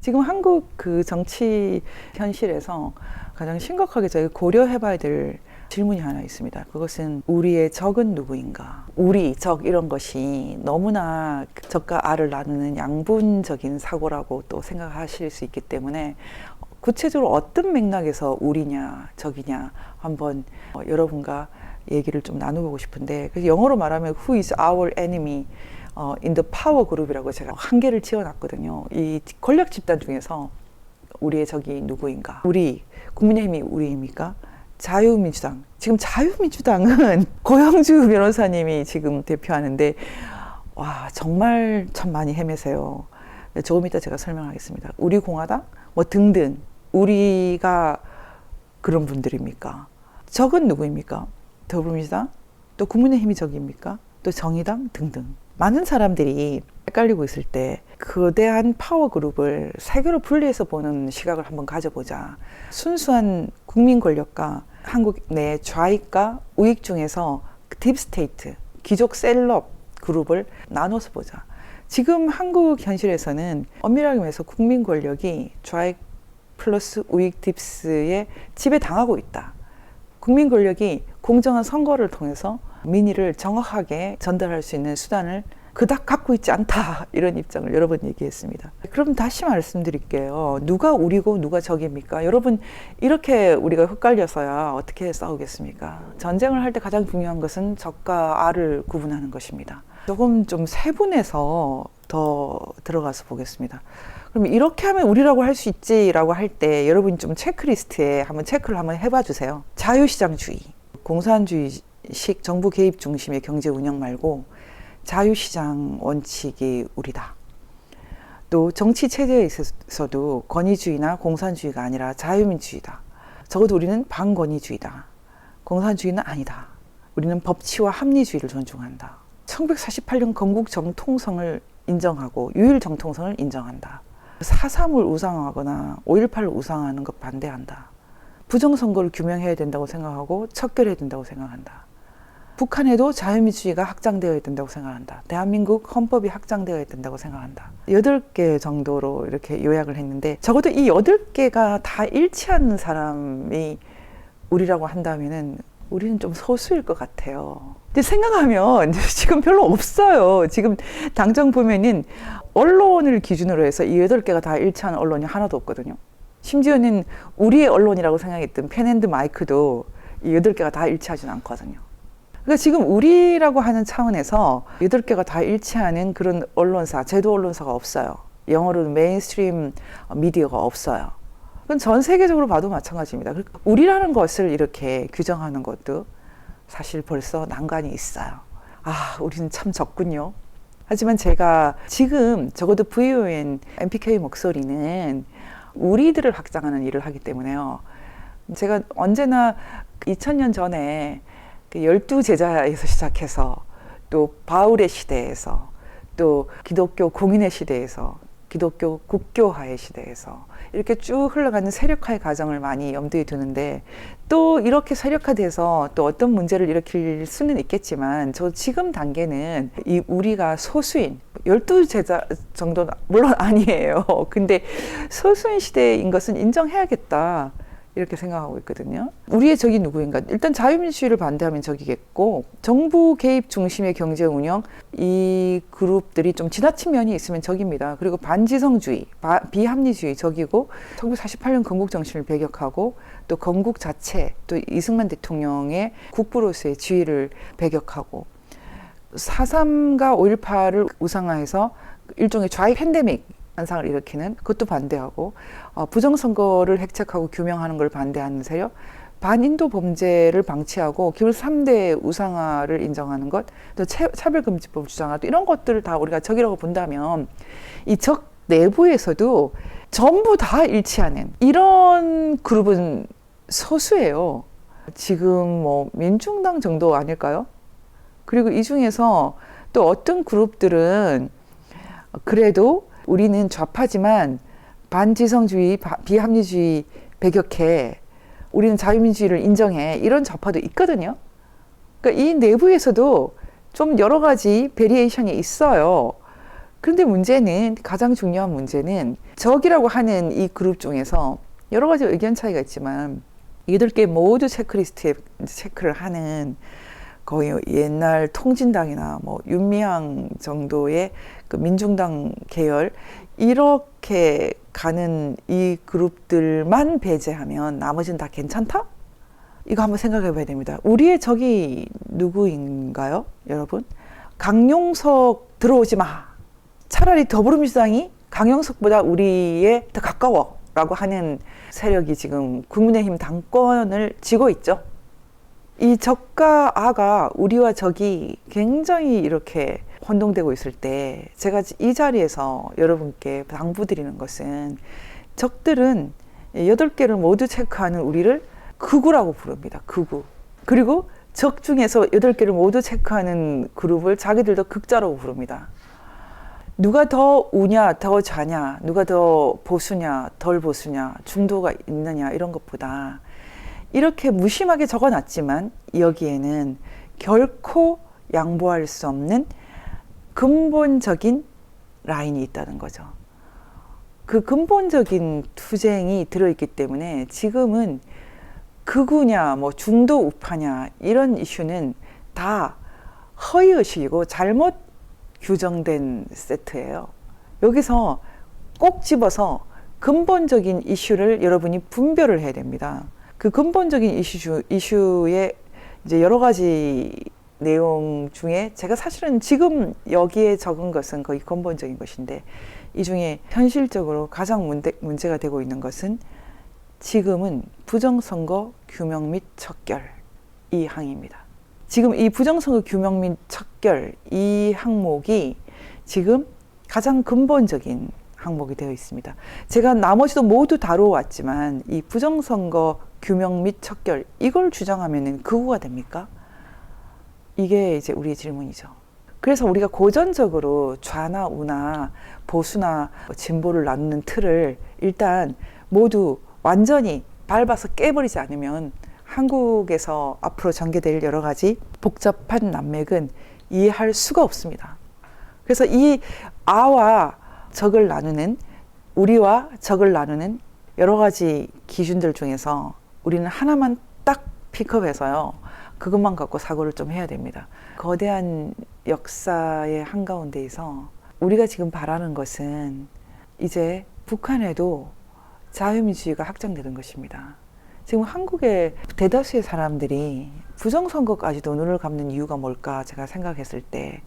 지금 한국 그 정치 현실에서 가장 심각하게 저희가 고려해봐야 될 질문이 하나 있습니다. 그것은 우리의 적은 누구인가? 우리, 적 이런 것이 너무나 적과 아를 나누는 양분적인 사고라고 또 생각하실 수 있기 때문에 구체적으로 어떤 맥락에서 우리냐, 적이냐 한번 여러분과 얘기를 좀 나눠보고 싶은데, 그래서 영어로 말하면 Who is our enemy? in the power group이라고 제가 한계를 지어놨거든요. 이 권력 집단 중에서 우리의 적이 누구인가? 우리, 국민의힘이 우리입니까? 자유민주당. 지금 자유민주당은 고영주 변호사님이 지금 대표하는데, 와, 정말 참 많이 헤매세요. 조금 이따 제가 설명하겠습니다. 우리 공화당? 뭐 등등. 우리가 그런 분들입니까? 적은 누구입니까? 더불어민주당? 또 국민의힘이 적입니까? 또 정의당? 등등. 많은 사람들이 헷갈리고 있을 때 거대한 파워 그룹을 세 개로 분리해서 보는 시각을 한번 가져보자. 순수한 국민 권력과 한국 내 좌익과 우익 중에서 딥스테이트, 귀족 셀럽 그룹을 나눠서 보자. 지금 한국 현실에서는 엄밀하게 말해서 국민 권력이 좌익 플러스 우익 딥스에 지배당하고 있다. 국민 권력이 공정한 선거를 통해서 민의를 정확하게 전달할 수 있는 수단을 그닥 갖고 있지 않다, 이런 입장을 여러 번 얘기했습니다. 그럼 다시 말씀드릴게요. 누가 우리고 누가 적입니까? 여러분, 이렇게 우리가 헷갈려서야 어떻게 싸우겠습니까? 전쟁을 할 때 가장 중요한 것은 적과 아를 구분하는 것입니다. 조금 좀 세분해서 더 들어가서 보겠습니다. 그럼 이렇게 하면 우리라고 할 수 있지라고 할 때 여러분이 좀 체크리스트에 한번 체크를 한번 해봐 주세요. 자유시장주의, 공산주의식 정부 개입 중심의 경제 운영 말고 자유시장 원칙이 우리다. 또 정치 체제에 있어서도 권위주의나 공산주의가 아니라 자유민주주의다. 적어도 우리는 반권위주의다. 공산주의는 아니다. 우리는 법치와 합리주의를 존중한다. 1948년 건국 정통성을 인정하고 유일 정통성을 인정한다. 4.3을 우상화하거나 5.18을 우상화하는 것 반대한다. 부정선거를 규명해야 된다고 생각하고 척결해야 된다고 생각한다. 북한에도 자유민주주의가 확장되어야 된다고 생각한다. 대한민국 헌법이 확장되어야 된다고 생각한다. 8개 정도로 이렇게 요약을 했는데, 적어도 이 8개가 다 일치하는 사람이 우리라고 한다면은 우리는 좀 소수일 것 같아요. 근데 생각하면 지금 별로 없어요. 지금 당장 보면은 언론을 기준으로 해서 이 8개가 다 일치하는 언론이 하나도 없거든요. 심지어는 우리의 언론이라고 생각했던 펜앤드마이크도 이 8개가 다 일치하지는 않거든요. 그러니까 지금 우리라고 하는 차원에서 8개가 다 일치하는 그런 언론사, 제도 언론사가 없어요. 영어로는 메인스트림 미디어가 없어요. 그건 전 세계적으로 봐도 마찬가지입니다. 우리라는 것을 이렇게 규정하는 것도 사실 벌써 난관이 있어요. 아, 우리는 참 적군요. 하지만 제가 지금 적어도 VON, MPK 목소리는 우리들을 확장하는 일을 하기 때문에요. 제가 언제나 2000년 전에 그 12제자에서 시작해서 또 바울의 시대에서 또 기독교 공인의 시대에서 기독교 국교화의 시대에서 이렇게 쭉 흘러가는 세력화의 과정을 많이 염두에 두는데, 또 이렇게 세력화돼서 또 어떤 문제를 일으킬 수는 있겠지만 저 지금 단계는 이 우리가 소수인 12제자 정도는 물론 아니에요. 근데 소수인 시대인 것은 인정해야겠다, 이렇게 생각하고 있거든요. 우리의 적이 누구인가? 일단 자유민주주의를 반대하면 적이겠고, 정부 개입 중심의 경제 운영, 이 그룹들이 좀 지나친 면이 있으면 적입니다. 그리고 반지성주의, 비합리주의 적이고, 1948년 건국 정신을 배격하고, 또 건국 자체, 또 이승만 대통령의 국부로서의 지위를 배격하고, 4.3과 5.18을 우상화해서 일종의 좌익 팬데믹 현상을 일으키는 그것도 반대하고, 부정선거를 획책하고 규명하는 걸 반대하는 세력, 반인도 범죄를 방치하고 기본 3대 우상화를 인정하는 것, 또 차별금지법을 주장하고, 이런 것들을 다 우리가 적이라고 본다면 이 적 내부에서도 전부 다 일치하는 이런 그룹은 소수예요. 지금 뭐 민중당 정도 아닐까요? 그리고 이 중에서 또 어떤 그룹들은 그래도 우리는 좌파지만 반지성주의, 비합리주의 배격해, 우리는 자유민주주의를 인정해, 이런 좌파도 있거든요. 그러니까 이 내부에서도 좀 여러 가지 베리에이션이 있어요. 그런데 문제는, 가장 중요한 문제는 적이라고 하는 이 그룹 중에서 여러 가지 의견 차이가 있지만 8개 모두 체크리스트에 체크를 하는 거의 옛날 통진당이나 뭐 윤미향 정도의 그 민중당 계열 이렇게 가는 이 그룹들만 배제하면 나머지는 다 괜찮다? 이거 한번 생각해 봐야 됩니다. 우리의 적이 누구인가요, 여러분? 강용석 들어오지 마. 차라리 더불어민주당이 강용석보다 우리에 더 가까워 라고 하는 세력이 지금 국민의힘 당권을 쥐고 있죠. 이 적과 아가, 우리와 적이 굉장히 이렇게 혼동되고 있을 때 제가 이 자리에서 여러분께 당부드리는 것은, 적들은 8개를 모두 체크하는 우리를 극우라고 부릅니다. 극우. 그리고 적 중에서 8개를 모두 체크하는 그룹을 자기들도 극자라고 부릅니다. 누가 더 우냐, 더 좌냐, 누가 더 보수냐, 덜 보수냐, 중도가 있느냐, 이런 것보다 이렇게 무심하게 적어놨지만 여기에는 결코 양보할 수 없는 근본적인 라인이 있다는 거죠. 그 근본적인 투쟁이 들어있기 때문에 지금은 극우냐, 뭐 중도 우파냐, 이런 이슈는 다 허위의식이고 잘못 규정된 세트예요. 여기서 꼭 집어서 근본적인 이슈를 여러분이 분별을 해야 됩니다. 그 근본적인 이슈의 이제 여러 가지 내용 중에 제가 사실은 지금 여기에 적은 것은 거의 근본적인 것인데, 이 중에 현실적으로 가장 문제가 되고 있는 것은 지금은 부정선거 규명 및 척결, 이 항입니다. 지금 이 부정선거 규명 및 척결, 이 항목이 지금 가장 근본적인 항목이 되어 있습니다. 제가 나머지도 모두 다루어왔지만 이 부정선거 규명 및 척결, 이걸 주장하면 극우가 됩니까? 이게 이제 우리의 질문이죠. 그래서 우리가 고전적으로 좌나 우나 보수나 진보를 나누는 틀을 일단 모두 완전히 밟아서 깨버리지 않으면 한국에서 앞으로 전개될 여러 가지 복잡한 난맥은 이해할 수가 없습니다. 그래서 이 아와 적을 나누는, 우리와 적을 나누는 여러 가지 기준들 중에서 우리는 하나만 딱 픽업해서요, 그것만 갖고 사고를 좀 해야 됩니다. 거대한 역사의 한가운데에서 우리가 지금 바라는 것은 이제 북한에도 자유민주주의가 확장되는 것입니다. 지금 한국의 대다수의 사람들이 부정선거까지도 눈을 감는 이유가 뭘까 제가 생각했을 때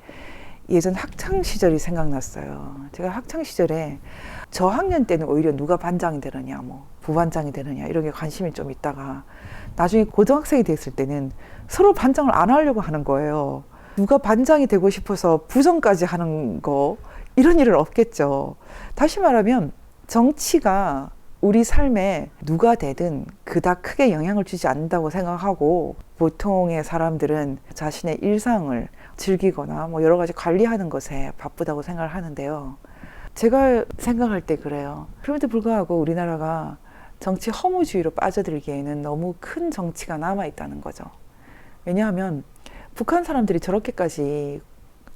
예전 학창시절이 생각났어요. 제가 학창시절에 저학년 때는 오히려 누가 반장이 되느냐, 뭐 부반장이 되느냐, 이런 게 관심이 좀 있다가 나중에 고등학생이 됐을 때는 서로 반장을 안 하려고 하는 거예요. 누가 반장이 되고 싶어서 부정까지 하는 거, 이런 일은 없겠죠. 다시 말하면 정치가 우리 삶에 누가 되든 그닥 크게 영향을 주지 않는다고 생각하고, 보통의 사람들은 자신의 일상을 즐기거나 뭐 여러 가지 관리하는 것에 바쁘다고 생각을 하는데요. 제가 생각할 때 그래요. 그럼에도 불구하고 우리나라가 정치 허무주의로 빠져들기에는 너무 큰 정치가 남아있다는 거죠. 왜냐하면 북한 사람들이 저렇게까지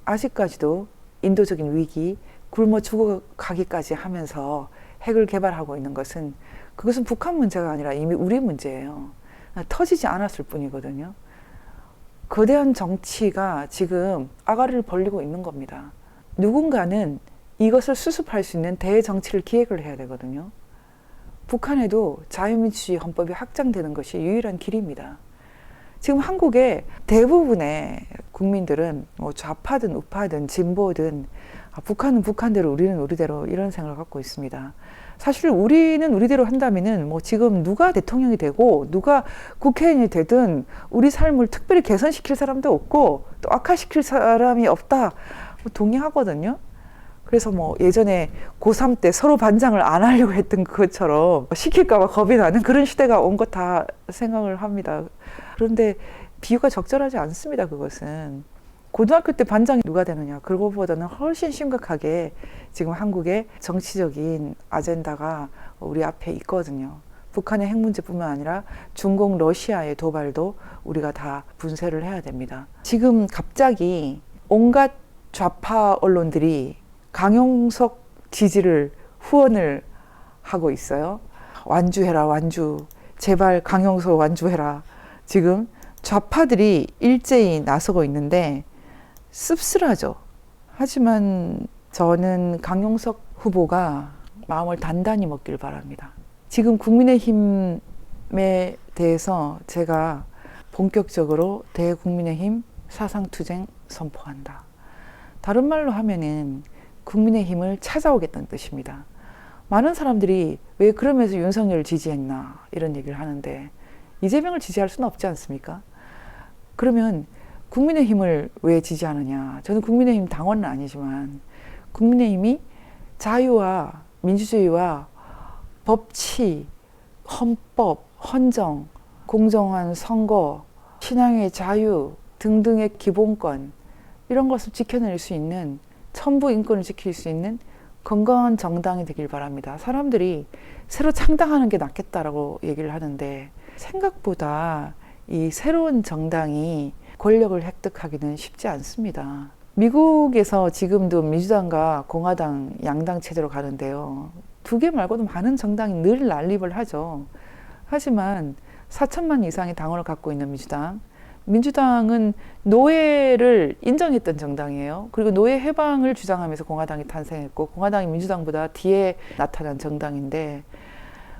아직까지도 인도적인 위기, 굶어 죽어가기까지 하면서 핵을 개발하고 있는 것은, 그것은 북한 문제가 아니라 이미 우리 문제예요. 터지지 않았을 뿐이거든요. 거대한 정치가 지금 아가리를 벌리고 있는 겁니다. 누군가는 이것을 수습할 수 있는 대정치를 기획을 해야 되거든요. 북한에도 자유민주주의 헌법이 확장되는 것이 유일한 길입니다. 지금 한국의 대부분의 국민들은 뭐 좌파든 우파든 진보든 북한은 북한대로 우리는 우리대로 이런 생각을 갖고 있습니다. 사실 우리는 우리대로 한다면은 뭐 지금 누가 대통령이 되고 누가 국회의원이 되든 우리 삶을 특별히 개선시킬 사람도 없고 또 악화시킬 사람이 없다, 동의하거든요. 그래서 뭐 예전에 고3 때 서로 반장을 안 하려고 했던 것처럼 시킬까 봐 겁이 나는 그런 시대가 온 것 다 생각을 합니다. 그런데 비유가 적절하지 않습니다. 그것은 고등학교 때 반장이 누가 되느냐, 그거보다는 훨씬 심각하게 지금 한국의 정치적인 아젠다가 우리 앞에 있거든요. 북한의 핵 문제뿐만 아니라 중국, 러시아의 도발도 우리가 다 분쇄를 해야 됩니다. 지금 갑자기 온갖 좌파 언론들이 강용석 지지를 후원을 하고 있어요. 완주해라, 완주. 제발 강용석 완주해라. 지금 좌파들이 일제히 나서고 있는데 씁쓸하죠. 하지만 저는 강용석 후보가 마음을 단단히 먹길 바랍니다. 지금 국민의힘에 대해서 제가 본격적으로 대국민의힘 사상투쟁 선포한다. 다른 말로 하면은 국민의힘을 찾아오겠다는 뜻입니다. 많은 사람들이 왜 그러면서 윤석열을 지지했나 이런 얘기를 하는데 이재명을 지지할 수는 없지 않습니까? 그러면 국민의힘을 왜 지지하느냐? 저는 국민의힘 당원은 아니지만 국민의힘이 자유와 민주주의와 법치, 헌법, 헌정, 공정한 선거, 신앙의 자유 등등의 기본권 이런 것을 지켜낼 수 있는 천부 인권을 지킬 수 있는 건강한 정당이 되길 바랍니다. 사람들이 새로 창당하는 게 낫겠다라고 얘기를 하는데 생각보다 이 새로운 정당이 권력을 획득하기는 쉽지 않습니다. 미국에서 지금도 민주당과 공화당 양당 체제로 가는데요. 두 개 말고도 많은 정당이 늘 난립을 하죠. 하지만 4천만 이상의 당원을 갖고 있는 민주당은 노예를 인정했던 정당이에요. 그리고 노예 해방을 주장하면서 공화당이 탄생했고 공화당이 민주당보다 뒤에 나타난 정당인데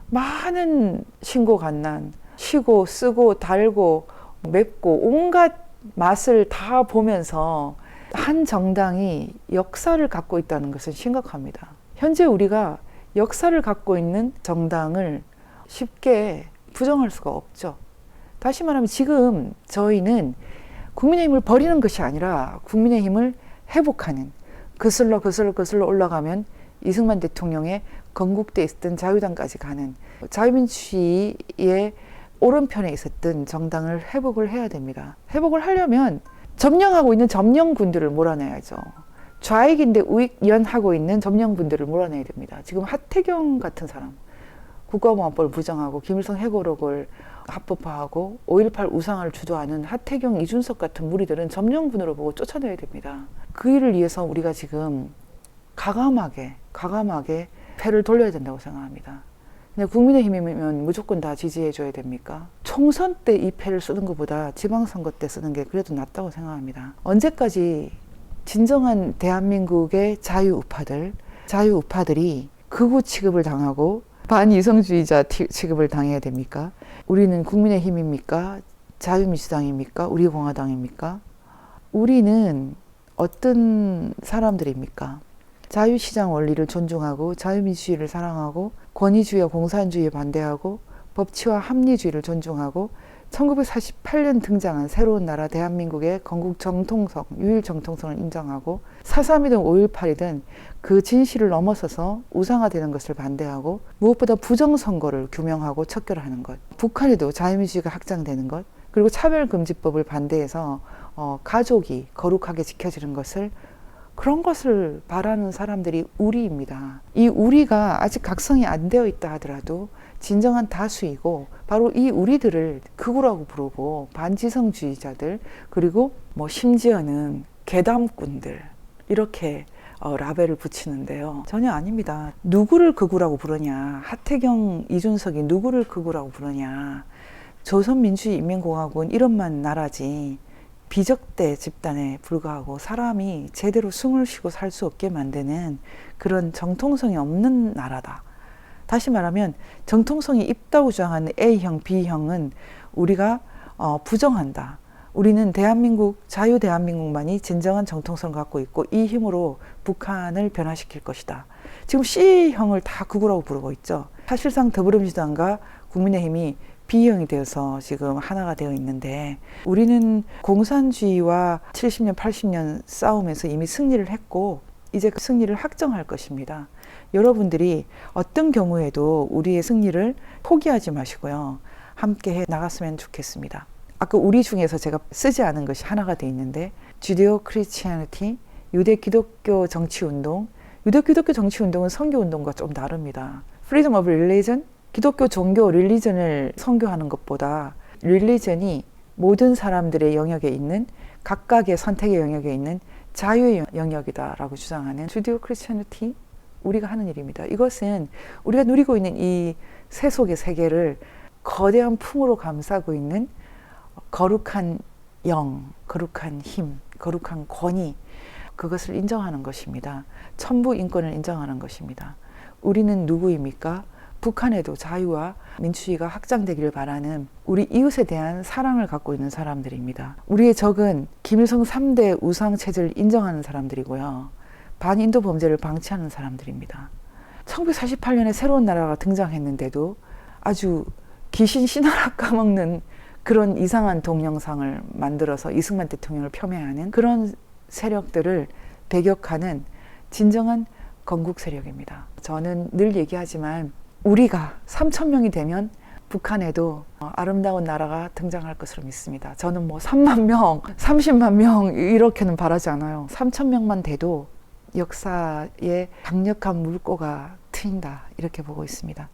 많은 신고간난, 시고 쓰고 달고 맵고 온갖 맛을 다 보면서 한 정당이 역사를 갖고 있다는 것은 심각합니다. 현재 우리가 역사를 갖고 있는 정당을 쉽게 부정할 수가 없죠. 다시 말하면 지금 저희는 국민의힘을 버리는 것이 아니라 국민의힘을 회복하는 거슬러 올라가면 이승만 대통령의 건국대에 있었던 자유당까지 가는 자유민주주의의 오른편에 있었던 정당을 회복을 해야 됩니다. 회복을 하려면 점령하고 있는 점령군들을 몰아내야죠. 좌익인데 우익연하고 있는 점령군들을 몰아내야 됩니다. 지금 하태경 같은 사람 국가보안법을 부정하고 김일성 회고록을 합법화하고 5.18 우상화를 주도하는 하태경, 이준석 같은 무리들은 점령군으로 보고 쫓아내야 됩니다. 그 일을 위해서 우리가 지금 과감하게 패를 돌려야 된다고 생각합니다. 근데 국민의힘이면 무조건 다 지지해줘야 됩니까? 총선 때 이 패를 쓰는 것보다 지방선거 때 쓰는 게 그래도 낫다고 생각합니다. 언제까지 진정한 대한민국의 자유우파들이 극우 취급을 당하고 반이성주의자 취급을 당해야 됩니까? 우리는 국민의힘입니까? 자유민주당입니까? 우리공화당입니까? 우리는 어떤 사람들입니까? 자유시장 원리를 존중하고 자유민주주의를 사랑하고 권위주의와 공산주의에 반대하고 법치와 합리주의를 존중하고 1948년 등장한 새로운 나라 대한민국의 건국 정통성, 유일 정통성을 인정하고 4.3이든 5.18이든 그 진실을 넘어서서 우상화되는 것을 반대하고 무엇보다 부정선거를 규명하고 척결하는 것, 북한에도 자유민주주의가 확장되는 것, 그리고 차별금지법을 반대해서 가족이 거룩하게 지켜지는 것을 그런 것을 바라는 사람들이 우리입니다. 이 우리가 아직 각성이 안 되어 있다 하더라도 진정한 다수이고 바로 이 우리들을 극우라고 부르고 반지성주의자들 그리고 심지어는 괴담꾼들 이렇게 라벨을 붙이는데요. 전혀 아닙니다. 누구를 극우라고 부르냐? 하태경, 이준석이 누구를 극우라고 부르냐? 조선민주주의인민공화국은 이런만 나라지 비적대 집단에 불과하고 사람이 제대로 숨을 쉬고 살 수 없게 만드는 그런 정통성이 없는 나라다. 다시 말하면 정통성이 있다고 주장하는 A형, B형은 우리가 부정한다. 우리는 대한민국, 자유 대한민국만이 진정한 정통성을 갖고 있고 이 힘으로 북한을 변화시킬 것이다. 지금 C형을 다 극우라고 부르고 있죠. 사실상 더불어민주당과 국민의힘이 B형이 되어서 지금 하나가 되어 있는데 우리는 공산주의와 70년, 80년 싸움에서 이미 승리를 했고 이제 그 승리를 확정할 것입니다. 여러분들이 어떤 경우에도 우리의 승리를 포기하지 마시고요. 함께 해 나갔으면 좋겠습니다. 아까 우리 중에서 제가 쓰지 않은 것이 하나가 되어 있는데 주디오 크리스티애니티, 유대 기독교 정치운동, 유대 기독교 정치운동은 선교운동과 좀 다릅니다. Freedom of Religion, 기독교 종교 릴리전을 선교하는 것보다 릴리전이 모든 사람들의 영역에 있는 각각의 선택의 영역에 있는 자유의 영역이다라고 주장하는 주디오 크리스천리티, 우리가 하는 일입니다. 이것은 우리가 누리고 있는 이 세속의 세계를 거대한 풍으로 감싸고 있는 거룩한 영, 거룩한 힘, 거룩한 권위, 그것을 인정하는 것입니다. 천부 인권을 인정하는 것입니다. 우리는 누구입니까? 북한에도 자유와 민주주의가 확장되기를 바라는 우리 이웃에 대한 사랑을 갖고 있는 사람들입니다. 우리의 적은 김일성 3대 우상체제를 인정하는 사람들이고요. 반인도 범죄를 방치하는 사람들입니다. 1948년에 새로운 나라가 등장했는데도 아주 귀신 신하라 까먹는 그런 이상한 동영상을 만들어서 이승만 대통령을 폄훼하는 그런 세력들을 배격하는 진정한 건국 세력입니다. 저는 늘 얘기하지만 우리가 3,000명이 되면 북한에도 아름다운 나라가 등장할 것으로 믿습니다. 저는 뭐 3만 명, 30만 명 이렇게는 바라지 않아요. 3,000명만 돼도 역사에 강력한 물꼬가 트인다, 이렇게 보고 있습니다.